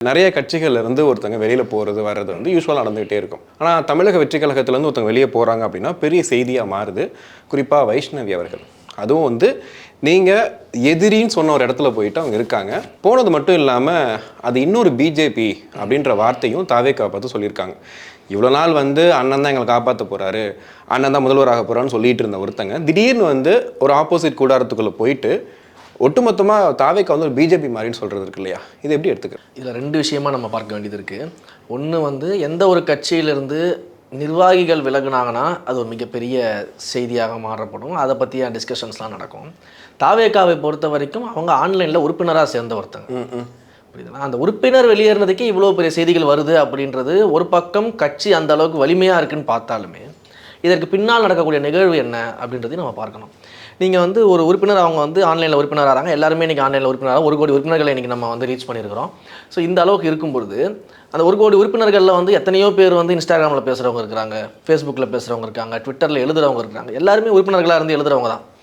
நிறைய கட்சிகள்ல இருந்து ஒருத்தங்க வெளியில போறது வர்றது வந்து யூஸ்வலாக நடந்துகிட்டே இருக்கும். ஆனால் தமிழக வெற்றி கழகத்திலேருந்து ஒருத்தங்க வெளியே போறாங்க அப்படின்னா பெரிய செய்தியாக மாறுது. குறிப்பாக வைஷ்ணவி அவர்கள், அதுவும் வந்து நீங்கள் எதிரின்னு சொன்ன ஒரு இடத்துல போயிட்டு அவங்க இருக்காங்க. போனது மட்டும் இல்லாமல் அது இன்னொரு பிஜேபி அப்படின்ற வார்த்தையும் தாவேக்காவை பார்த்து சொல்லியிருக்காங்க. இவ்வளோ நாள் வந்து அண்ணன் தான் எங்களை காப்பாற்ற போகிறாரு, அண்ணன் தான் முதல்வராக போகிறான்னு சொல்லிட்டு இருந்த ஒருத்தங்க திடீர்னு வந்து ஒரு ஆப்போசிட் கூடாரத்துக்குள்ளே போயிட்டு ஒட்டுமொத்தமாக தாவேக்கா வந்து ஒரு பிஜேபி மாதிரின்னு சொல்கிறது இருக்கு இல்லையா? இது எப்படி எடுத்துக்க? இதில் ரெண்டு விஷயமா நம்ம பார்க்க வேண்டியது இருக்குது. ஒன்று வந்து எந்த ஒரு கட்சியிலிருந்து நிர்வாகிகள் விலகுனாங்கன்னா அது ஒரு மிகப்பெரிய செய்தியாக மாறப்படும். அதை பற்றிய டிஸ்கஷன்ஸ்லாம் நடக்கும். தாவேக்காவை பொறுத்த வரைக்கும் அவங்க ஆன்லைனில் உறுப்பினராக சேர்ந்த ஒருத்தங்க. புரியுதுங்களா? அந்த உறுப்பினர் வெளியேறினதுக்கே இவ்வளோ பெரிய செய்திகள் வருது அப்படின்றது ஒரு பக்கம் கட்சி அந்த அளவுக்கு வலிமையாக இருக்குன்னு பார்த்தாலுமே இதற்கு பின்னால் நடக்கக்கூடிய நிகழ்வு என்ன அப்படின்றதையும் நம்ம பார்க்கணும். நீங்கள் வந்து ஒரு உறுப்பினர் அவங்க வந்து ஆன்லைனில் உறுப்பினர் ஆகிறாங்க. எல்லாருமே இன்றைக்கி ஆன்லைனில் உறுப்பினராக 1 கோடி உறுப்பினர்களை இன்றைக்கி நம்ம வந்து ரீச் பண்ணியிருக்கிறோம். ஸோ இந்த அளவுக்கு இருக்கும்பொழுது அந்த 1 கோடி உறுப்பினர்களில் வந்து எத்தனையோ பேர் வந்து இன்ஸ்டாகிராமில் பேசுகிறவங்க இருக்கிறாங்க, ஃபேஸ்புக்கில் பேசுகிறவங்க இருக்காங்க, ட்விட்டரில் எழுதுகிறவங்க இருக்காங்க. எல்லாருமே உறுப்பினர்களாக இருந்து எழுதுகிறவங்க தான்.